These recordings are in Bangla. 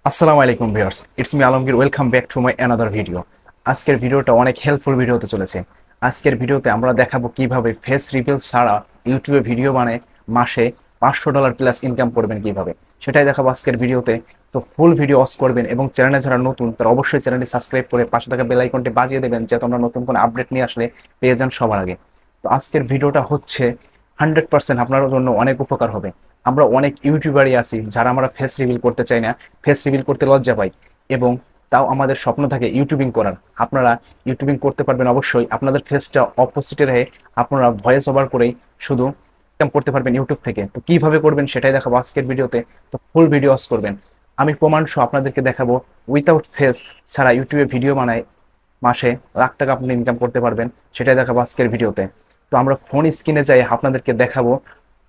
আসসালামু আলাইকুম viewers, it's me Alamgir. Welcome back to my another video. আজকের ভিডিওটা অনেক হেল্পফুল ভিডিও হতে চলেছে। আজকের ভিডিওতে আমরা দেখাবো কিভাবে ফেস রিভিল ছাড়া ইউটিউবে ভিডিও বানায় মাসে $500 প্লাস ইনকাম করবেন কিভাবে, সেটাই দেখাবো আজকের ভিডিওতে। তো ফুল ভিডিও ওয়াচ করবেন এবং চ্যানেলে যারা নতুন তারা অবশ্যই চ্যানেলটি সাবস্ক্রাইব করে পাশে থাকা বেল আইকনটি বাজিয়ে দেবেন, যাতে আমরা নতুন কোনো আপডেট নিয়ে আসলে পেয়ে যান সবার আগে। তো আজকের ভিডিওটা হচ্ছে 100% আপনার জন্য অনেক উপকার হবে। আমরা অনেক ইউটিউবারই আছি যারা আমরা ফেস রিভিল করতে চাই না, ফেস রিভিল করতে লজ্জা পাই, এবং তাও আমাদের স্বপ্ন থাকে ইউটিউবিং করার। আপনারা ইউটিউবিং করতে পারবেন অবশ্যই। আপনাদের ফেসটা অপোজিটে রেখে আপনারা ভয়েস ওভার করেই শুধু ইনকাম করতে পারবেন ইউটিউব থেকে। তো কিভাবে করবেন সেটাই দেখাবো আজকের ভিডিওতে। তো ফুল ভিডিও ওয়াচ করবেন। আমি প্রমাণ সহ আপনাদেরকে দেখাবো উইথাউট ফেস ছাড়া ইউটিউবে ভিডিও বানায় মাসে লাখ টাকা আপনি ইনকাম করতে পারবেন, সেটাই দেখাবো আজকের ভিডিওতে। তো আমরা ফোন স্ক্রিনে যাই আপনাদেরকে দেখাবো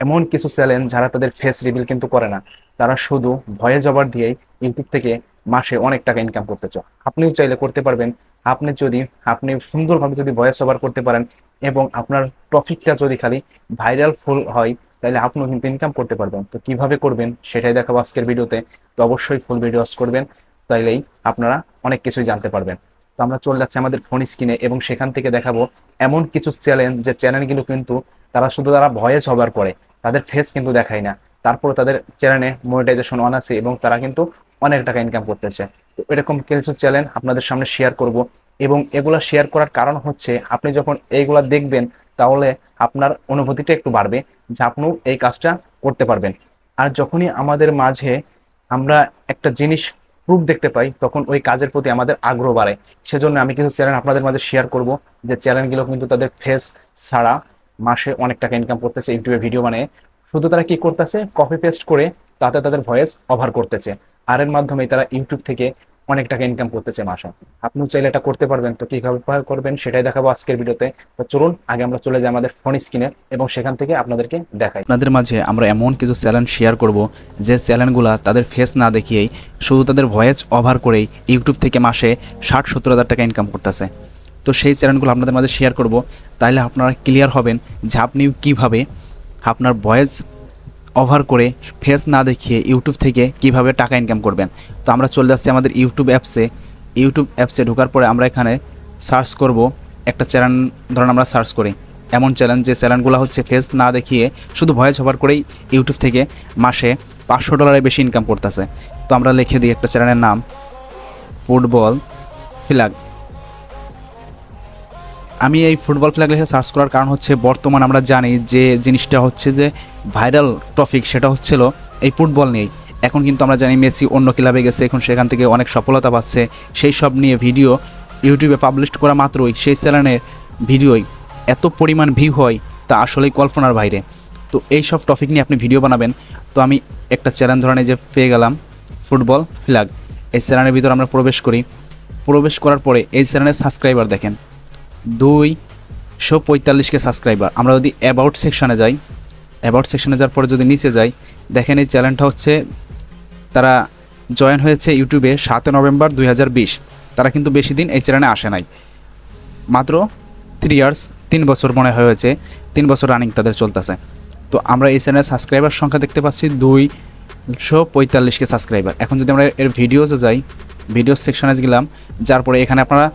এমন কিছু চ্যানেল যারা তাদের ফেস রিভিল কিন্তু করে না, তারা শুধু ভয়েস ওভার দিয়েই ইউটিউব থেকে মাসে অনেক টাকা ইনকাম করতে চাও। আপনিও চাইলে করতে পারবেন। আপনি সুন্দরভাবে যদি ভয়েস ওভার করতে পারেন এবং আপনার টপিকটা যদি খালি ভাইরাল ফুল হয়, তাহলে আপনিও কিন্তু ইনকাম করতে পারবেন। তো কিভাবে করবেন সেটাই দেখাবো আজকের ভিডিওতে। তো অবশ্যই ফুল ভিডিও ওয়াচ করবেন, তাইলেই আপনারা অনেক কিছুই জানতে পারবেন। তো আমরা চলে যাচ্ছি আমাদের ফোন স্ক্রিনে এবং সেখান থেকে দেখাবো এমন কিছু চ্যানেল, যে চ্যানেলগুলো কিন্তু তারা ভয়েস ওভার করে, তাদের ফেস কিন্তু দেখায় না, তারপরে তাদের চ্যানেলে মনিটাইজেশন অন আছে এবং তারা কিন্তু অনেক টাকা ইনকাম করতেছে। তো এরকম কিছু চ্যানেল আপনাদের সামনে শেয়ার করব, এবং এগুলা শেয়ার করার কারণ হচ্ছে আপনি যখন এইগুলা দেখবেন তাহলে আপনার অনুভূতিটা একটু বাড়বে যে আপনিও এই কাজটা করতে পারবেন। আর যখনই আমাদের মাঝে আমরা একটা জিনিস প্রুফ দেখতে পাই, তখন ওই কাজের প্রতি আমাদের আগ্রহ বাড়ে। সেজন্য আমি কিছু চ্যানেল আপনাদের মাঝে শেয়ার করব, যে চ্যানেলগুলো কিন্তু তাদের ফেস ছাড়া মাসে অনেক টাকা ইনকাম করতেছে ইউটিউবে ভিডিও বানিয়ে। শুধু তারা কি করতেছে, কপি পেস্ট করে তাতে তাদের ভয়েস ওভার করতেছে, আর এর মাধ্যমে তারা ইউটিউব থেকে অনেক টাকা ইনকাম করতেছে মাসে। আপনিও চাইলে এটা করতে পারবেন। তো কিভাবে করবেন সেটাই দেখাবো আজকের ভিডিওতে। তো চলুন আগে আমরা চলে যাই আমাদের ফোন স্ক্রিনে এবং সেখান থেকে আপনাদেরকে দেখাই। আপনাদের মাঝে আমরা এমন কিছু চ্যানেল শেয়ার করব, যে চ্যানেলগুলো তাদের ফেস না দেখিয়েই শুধু তাদের ভয়েস ওভার করেই ইউটিউব থেকে মাসে 60-70 হাজার টাকা ইনকাম করতেছে। তো সেই চ্যানেলগুলো আপনাদের মাঝে শেয়ার করব, তাহলে আপনারা ক্লিয়ার হবেন যে আপনি কিভাবে আপনার ভয়েস ওভার করে ফেস না দেখিয়ে ইউটিউব থেকে কিভাবে টাকা ইনকাম করবেন। তো আমরা চলে যাচ্ছি আমাদের ইউটিউব অ্যাপসে ঢোকার পরে আমরা এখানে সার্চ করব একটা চ্যানেল। ধরুন আমরা সার্চ করি এমন চ্যানেল, যে চ্যানেলগুলো হচ্ছে ফেস না দেখিয়ে শুধু ভয়েস ওভার করেই ইউটিউব থেকে মাসে $500 বেশি ইনকাম করতেছে। তো আমরা লিখে দিই একটা চ্যানেলের নাম, ফুটবল ফ্ল্যাগ। আমি এই ফুটবল ফ্ল্যাগ লিখে সার্চ করার কারণ হচ্ছে বর্তমান আমরা জানি যে জিনিসটা হচ্ছে যে ভাইরাল টপিক, সেটা হচ্ছিল এই ফুটবল নিয়েই। এখন কিন্তু আমরা জানি মেসি অন্য ক্লাবে গেছে, এখন সেখান থেকে অনেক সফলতা পাচ্ছে। সেই সব নিয়ে ভিডিও ইউটিউবে পাবলিশ করা মাত্রই সেই চ্যানেলের ভিডিওই এত পরিমাণ ভিউ হয়, তা আসলেই কল্পনার বাইরে। তো এই সব টপিক নিয়ে আপনি ভিডিও বানাবেন। তো আমি একটা চ্যানেল ধরনের যে পেয়ে গেলাম, ফুটবল ফ্ল্যাগ। এই চ্যানেলের ভিতরে আমরা প্রবেশ করি। প্রবেশ করার পরে এই চ্যানেলের সাবস্ক্রাইবার দেখেন 245কে সাবস্ক্রাইবার। আমরা যদি অ্যাবাউট সেকশানে যাওয়ার পরে যদি নিচে যাই, দেখেন এই চ্যানেলটা হচ্ছে তারা জয়েন হয়েছে ইউটিউবে 7 নভেম্বর 2020। তারা কিন্তু বেশি দিন এই চ্যানেলে আসে নাই, মাত্র 3 ইয়ার্স, 3 বছর মনে হয়েছে, 3 বছর রানিং তাদের চলতেছে। তো আমরা এই চ্যানেলের সাবস্ক্রাইবার সংখ্যা দেখতে পাচ্ছি 245কে সাবস্ক্রাইবার। এখন যদি আমরা এর ভিডিওসে যাই, ভিডিও সেকশনে গেলাম, যার পরে এখানে আপনারা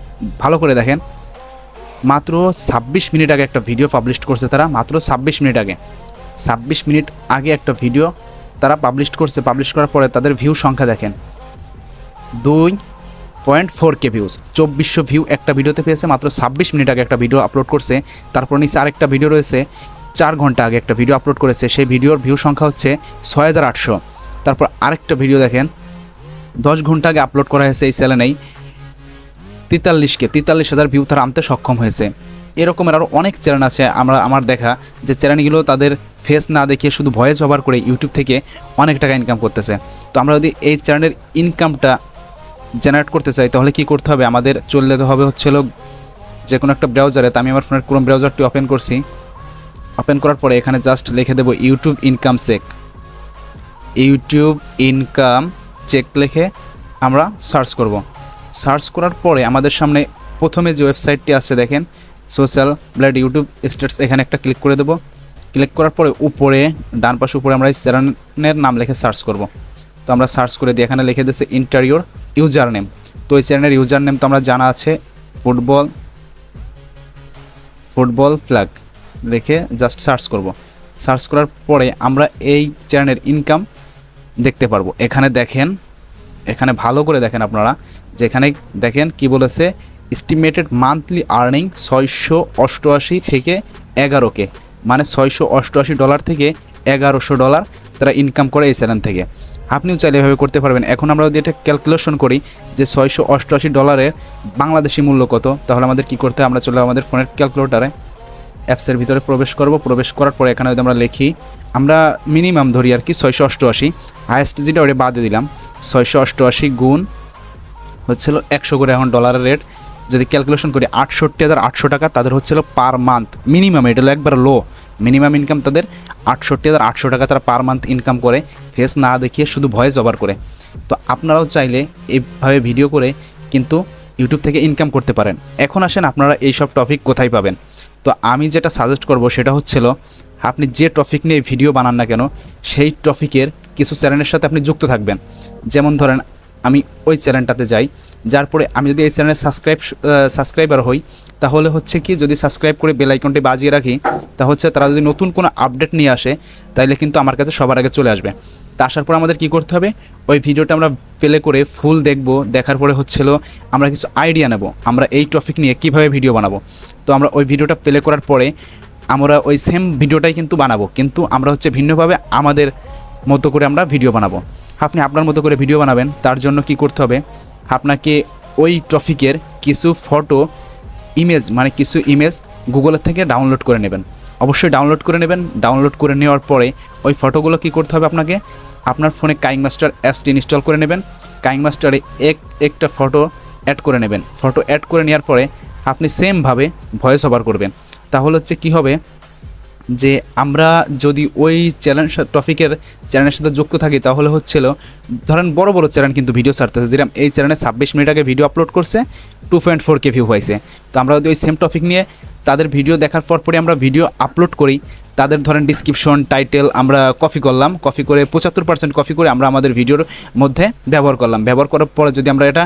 ভালো করে দেখেন মাত্র 26 মিনিট আগে একটা ভিডিও পাবলিশ করছে তারা। মাত্র 26 মিনিট আগে একটা ভিডিও তারা পাবলিশ করছে। পাবলিশ করার পরে তাদের ভিউ সংখ্যা দেখেন 2.4K ভিউজ, 2400 ভিউ একটা ভিডিওতে পেয়েছে। মাত্র 26 মিনিট আগে একটা ভিডিও আপলোড করছে। তারপর নিচে আরেকটা ভিডিও রয়েছে 4 ঘন্টা আগে একটা ভিডিও আপলোড করেছে, সেই ভিডিওর ভিউ সংখ্যা হচ্ছে 6800। তারপর আরেকটা ভিডিও দেখেন 10 ঘন্টা আগে আপলোড করা হয়েছে এই চ্যানেলেই, 43,000 ভিউ তারা আনতে সক্ষম হয়েছে। এরকমের আরও অনেক চ্যানেল আছে আমার দেখা, যে চ্যানেলগুলো তাদের ফেস না দেখিয়ে শুধু ভয়েস ওভার করে ইউটিউব থেকে অনেক টাকা ইনকাম করতেছে। তো আমরা যদি এই চ্যানেলের ইনকামটা জেনারেট করতে চাই, তাহলে কি করতে হবে, আমাদের চলে যেতে হবে হচ্ছিল যে কোনো একটা ব্রাউজারে। তো আমি আমার ফোনের ক্রোম ব্রাউজারটি ওপেন করছি। ওপেন করার পরে এখানে জাস্ট লিখে দেবো ইউটিউব ইনকাম চেক লিখে আমরা সার্চ করব। সার্চ করার পরে আমাদের সামনে প্রথমে যে ওয়েবসাইটটি আছে দেখেন, সোশ্যাল ব্লেড ইউটিউব স্টেটস, এখানে একটা ক্লিক করে দেবো। ক্লিক করার পরে উপরে ডান পাশে উপরে আমরা এই চ্যানেলের নাম লিখে সার্চ করব। তো আমরা সার্চ করে দিই, এখানে লিখে দিয়েছে ইন্টারিয়র ইউজার নেম। তো এই চ্যানেলের ইউজার নেম তো আমরা জানা আছে, ফুটবল ফ্ল্যাগ লিখে জাস্ট সার্চ করব। সার্চ করার পরে আমরা এই চ্যানেলের ইনকাম দেখতে পারবো। এখানে দেখেন, এখানে ভালো করে দেখেন আপনারা, যেখানে দেখেন কি বলেছে, এস্টিমেটেড মান্থলি আর্নিং $688 থেকে 11K, মানে $688 থেকে $1100 তারা ইনকাম করে এই চ্যানেল থেকে। আপনিও চাইলে এভাবে করতে পারবেন। এখন আমরা যদি এটা ক্যালকুলেশন করি যে $688 বাংলাদেশি মূল্য কত, তাহলে আমাদের কি করতে হবে, আমরা চলে আমাদের ফোনের ক্যালকুলেটারে অ্যাপসের ভিতরে প্রবেশ করব। প্রবেশ করার পরে এখানে যদি আমরা লিখি, আমরা মিনিমাম ধরি আর কি 688, হায়েস্ট যেটা ওটা বাদে দিলাম, 688 গুণ হচ্ছিল 100 করে এখন ডলারের রেট। যদি ক্যালকুলেশন করি 68,800 টাকা তাদের হচ্ছিল পার মান্থ মিনিমাম। এটা হলো একবার লো মিনিমাম ইনকাম তাদের 68,800 টাকা তারা পার মান্থ ইনকাম করে, ফেস না দেখিয়ে শুধু ভয়েস ওভার করে। তো আপনারাও চাইলে এইভাবে ভিডিও করে কিন্তু ইউটিউব থেকে ইনকাম করতে পারেন। এখন আসেন আপনারা এইসব টপিক কোথায় পাবেন। তো আমি যেটা সাজেস্ট করব সেটা হচ্ছিল, আপনি যে টপিক নিয়ে ভিডিও বানান না কেন সেই টপিকের কিছু চ্যানেলের সাথে আপনি যুক্ত থাকবেন। যেমন ধরেন আমি ওই চ্যানেলটাতে যাই, যার পরে আমি যদি এই চ্যানেলে সাবস্ক্রাইবার হই, তাহলে হচ্ছে কি, যদি সাবস্ক্রাইব করে বেল আইকনটি বাজিয়ে রাখি, তা হচ্ছে তারা যদি নতুন কোনো আপডেট নিয়ে আসে তাইলে কিন্তু আমার কাছে সবার আগে চলে আসবে। তা আসার পর আমাদের কি করতে হবে, ওই ভিডিওটা আমরা প্লে করে ফুল দেখব। দেখার পরে হচ্ছিল আমরা কিছু আইডিয়া নেব আমরা এই টপিক নিয়ে কিভাবে ভিডিও বানাবো। তো আমরা ওই ভিডিওটা প্লে করার পরে আমরা ওই সেম ভিডিওটাই কিন্তু বানাবো, কিন্তু আমরা হচ্ছে ভিন্নভাবে আমাদের মতো করে আমরা ভিডিও বানাবো। আপনি আপনার মতো করে ভিডিও বানাবেন, তার জন্য কি করতে হবে, আপনাকে ওই টপিকের কিছু ফটো ইমেজ, মানে কিছু ইমেজ গুগলের থেকে ডাউনলোড করে নেবেন। অবশ্যই ডাউনলোড করে নেবেন। ডাউনলোড করে নেওয়ার পরে ওই ফটোগুলো কি করতে হবে, আপনাকে আপনার ফোনে কাইংমাস্টার অ্যাপসটি ইনস্টল করে নেবেন। কাইংমাস্টারে একটা ফটো অ্যাড করে নেবেন। ফটো অ্যাড করে নেওয়ার পরে আপনি সেমভাবে ভয়েস ওভার করবেন। তাহলে হচ্ছে কি হবে, যে আমরা যদি ওই চ্যানেল টপিকের চ্যানেলের সাথে যুক্ত থাকি, তাহলে হচ্ছিল ধরেন বড় বড় চ্যানেল কিন্তু ভিডিও ছাড়তেছে, যেরকম এই চ্যানেলে 26 মিনিট আগে ভিডিও আপলোড করছে, 2.4K ভিউ হয়েছে। তো আমরা যদি ওই সেম টপিক নিয়ে তাদের ভিডিও দেখার পরে আমরা ভিডিও আপলোড করি, তাদের ধরেন ডিসক্রিপশন টাইটেল আমরা কপি করলাম, কপি করে 75% কপি করে আমরা আমাদের ভিডিওর মধ্যে ব্যবহার করলাম। ব্যবহার করার পরে যদি আমরা এটা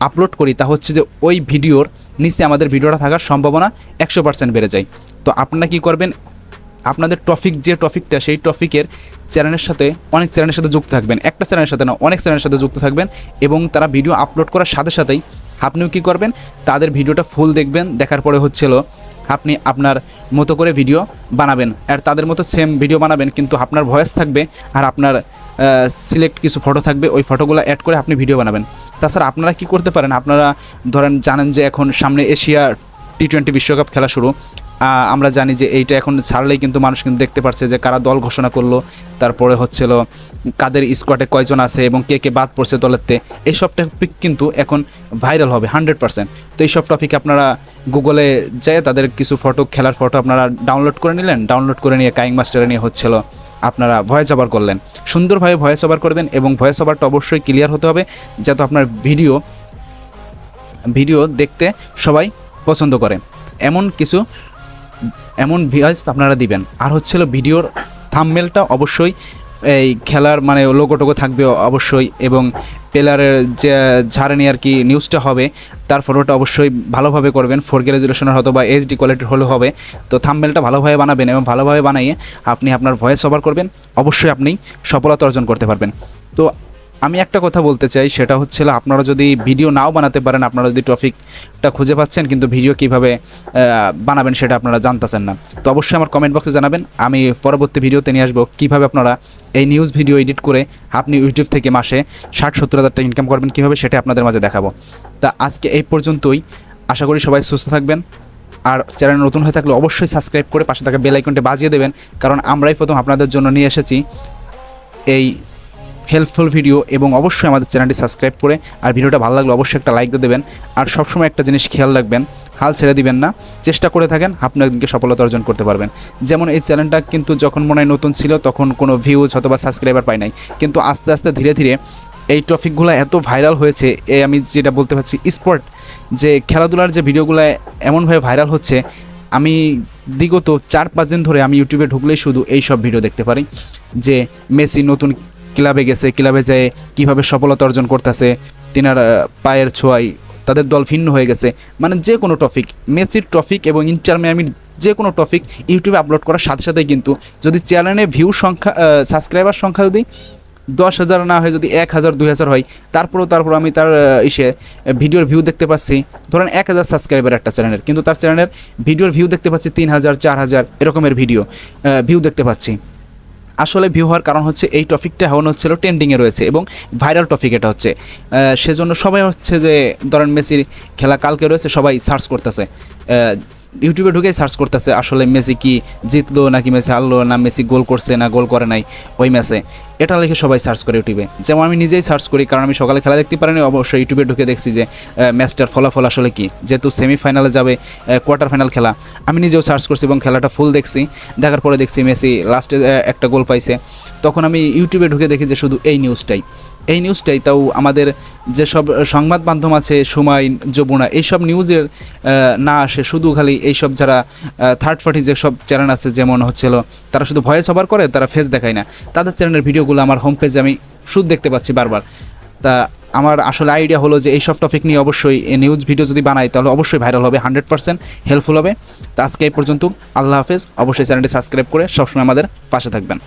আপলোড করি, তা হচ্ছে যে ওই ভিডিওর নিচে আমাদের ভিডিওটা থাকার সম্ভাবনা 100% বেড়ে যায়। তো আপনারা কী করবেন, আপনাদের টপিক যে টপিকটা, সেই টপিকের চ্যানেলের সাথে অনেক চ্যানেলের সাথে যুক্ত থাকবেন। একটা চ্যানেলের সাথে না, অনেক চ্যানেলের সাথে যুক্ত থাকবেন, এবং তারা ভিডিও আপলোড করার সাথে সাথেই আপনিও কী করবেন, তাদের ভিডিওটা ফুল দেখবেন। দেখার পরে হচ্ছিল আপনি আপনার মতো করে ভিডিও বানাবেন, আর তাদের মতো সেম ভিডিও বানাবেন, কিন্তু আপনার ভয়েস থাকবে আর আপনার সিলেক্ট কিছু ফটো থাকবে, ওই ফটোগুলো অ্যাড করে আপনি ভিডিও বানাবেন। তাছাড়া আপনারা কি করতে পারেন, আপনারা ধরেন জানেন যে এখন সামনে এশিয়া T20 বিশ্বকাপ খেলা শুরু। আমরা জানি যে এইটা এখন ছাড়লেই কিন্তু মানুষ কিন্তু দেখতে পারছে যে কারা দল ঘোষণা করলো, তারপরে হচ্ছিল কাদের স্কোয়াডে কয়জন আছে এবং কে কে বাদ পড়ছে দলেরতে। এইসব টপিক কিন্তু এখন ভাইরাল হবে 100%। তো এইসব টপিক আপনারা গুগলে যেয়ে তাদের কিছু ফটো, খেলার ফটো আপনারা ডাউনলোড করে নিলেন। ডাউনলোড করে নিয়ে কাইংমাস্টারে নিয়ে হচ্ছিল আপনারা ভয়েস ওভার করলেন। সুন্দরভাবে ভয়েস ওভার করবেন, এবং ভয়েস ওভারটা অবশ্যই ক্লিয়ার হতে হবে, যাতে আপনার ভিডিও দেখতে সবাই পছন্দ করে। এমন ভয়েস আপনারা দিবেন। আর হচ্ছিল ভিডিওর থাম্বনেলটা অবশ্যই এই খেলার মানে লোগো টোগো থাকবে অবশ্যই, এবং প্লেয়ারের যে ঝাড়ে নিয়ে আর কি নিউজটা হবে তার ফটোটা অবশ্যই ভালোভাবে করবেন, 4K রেজুলেশনের হতো বা HD কোয়ালিটির হলে হবে। তো থাম্বনেলটা ভালোভাবে বানাবেন, এবং ভালোভাবে বানিয়ে আপনি আপনার ভয়েস ওভার করবেন, অবশ্যই আপনি সফলতা অর্জন করতে পারবেন। তো আমি একটা কথা বলতে চাই, সেটা হচ্ছিল আপনারা যদি ভিডিও নাও বানাতে পারেন, আপনারা যদি টপিকটা খুঁজে পাচ্ছেন কিন্তু ভিডিও কিভাবে বানাবেন সেটা আপনারা জানতেছেন না, তো অবশ্যই আমার কমেন্ট বক্সে জানাবেন। আমি পরবর্তী ভিডিওতে নিয়ে আসবো কীভাবে আপনারা এই নিউজ ভিডিও এডিট করে আপনি ইউটিউব থেকে মাসে 60-70 হাজার টাকা ইনকাম করবেন কীভাবে, সেটা আপনাদের মাঝে দেখাবো। তা আজকে এই পর্যন্তই। আশা করি সবাই সুস্থ থাকবেন, আর চ্যানেল নতুন হয়ে থাকলে অবশ্যই সাবস্ক্রাইব করে পাশে থাকা বেল আইকনটি বাজিয়ে দেবেন, কারণ আমরাই প্রথম আপনাদের জন্য নিয়ে এসেছি এই হেল্পফুল ভিডিও। এবং অবশ্যই আমাদের চ্যানেলটি সাবস্ক্রাইব করে, আর ভিডিওটা ভালো লাগলে অবশ্যই একটা লাইক দিয়ে দেবেন। আর সবসময় একটা জিনিস খেয়াল রাখবেন, হাল ছেড়ে দিবেন না, চেষ্টা করে থাকেন আপনি একদিনকে সফলতা অর্জন করতে পারবেন। যেমন এই চ্যানেলটা কিন্তু যখন মনে হয় নতুন ছিল তখন কোনো ভিউজ অথবা সাবস্ক্রাইবার পাই নাই, কিন্তু আস্তে আস্তে ধীরে ধীরে এই টপিকগুলো এত ভাইরাল হয়েছে, আমি যেটা বলতে পারছি স্পোর্ট যে খেলাধুলার যে ভিডিওগুলো এমনভাবে ভাইরাল হচ্ছে, আমি বিগত 4-5 দিন ধরে আমি ইউটিউবে ঢুকলেই শুধু এই সব ভিডিও দেখতে পারি, যে মেসি নতুন ক্লাবে গেছে, ক্লাবে যেয়ে কীভাবে সফলতা অর্জন করতেছে, তিনার পায়ের ছোঁয়ায় তাদের দল ভিন্ন হয়ে গেছে, মানে যে কোনো টপিক, মেসির টপিক এবং ইন্টার মিয়ামির যে কোনো টপিক ইউটিউবে আপলোড করার সাথে সাথে কিন্তু যদি চ্যানেলে ভিউ সংখ্যা সাবস্ক্রাইবার সংখ্যা যদি 10,000 না হয়, যদি 1,000 2,000 হয়, তারপর আমি তার ভিডিওর ভিউ দেখতে পাচ্ছি, ধরেন 1,000 সাবস্ক্রাইবার একটা চ্যানেলের, কিন্তু তার চ্যানেলের ভিডিওর ভিউ দেখতে পাচ্ছি 3,000 4,000 এরকমের ভিউ দেখতে পাচ্ছি। আসলে ভিউ হওয়ার কারণ হচ্ছে এই টপিকটা এখন হচ্ছিল ট্রেন্ডিংয়ে রয়েছে এবং ভাইরাল টপিক এটা হচ্ছে, সেজন্য সবাই হচ্ছে যে ধরেন মেসির খেলা কালকে রয়েছে, সবাই সার্চ করতেছে, ইউটিউবে ঢুকেই সার্চ করতেছে আসলে মেসি কি জিতলো নাকি মেসি হারলো, না মেসি গোল করছে না গোল করে নাই ওই ম্যাচে, এটা লিখে সবাই সার্চ করে ইউটিউবে। যেমন আমি নিজেই সার্চ করি, কারণ আমি সকালে খেলা দেখতে পারিনি, অবশ্যই ইউটিউবে ঢুকে দেখছি যে ম্যাচটার ফলাফল আসলে কি, যেহেতু সেমিফাইনালে যাবে, কোয়ার্টার ফাইনাল খেলা, আমি নিজেও সার্চ করছি এবং খেলাটা ফুল দেখছি। দেখার পরে দেখছি মেসি লাস্টে একটা গোল পাইছে, তখন আমি ইউটিউবে ঢুকে দেখি যে শুধু এই নিউজটাই, তাও আমাদের যেসব সংবাদ মাধ্যম আছে, সময়, যমুনা, এইসব নিউজের না আসে, শুধু খালি এইসব যারা থার্ড পার্টি যেসব চ্যানেল আছে, যেমন হচ্ছিল তারা শুধু ভয়েস ওভার করে, তারা ফেস দেখায় না, তাদের চ্যানেলের ভিডিওগুলো আমার হোম পেজে আমি শুধু দেখতে পাচ্ছি বারবার। তা আমার আসলে আইডিয়া হলো যে এইসব টপিক নিয়ে অবশ্যই নিউজ ভিডিও যদি বানাই তাহলে অবশ্যই ভাইরাল হবে, 100% হেল্পফুল হবে। তো আজকে এই পর্যন্ত, আল্লাহ হাফেজ। অবশ্যই চ্যানেলটি সাবস্ক্রাইব করে সবসময় আমাদের পাশে থাকবেন।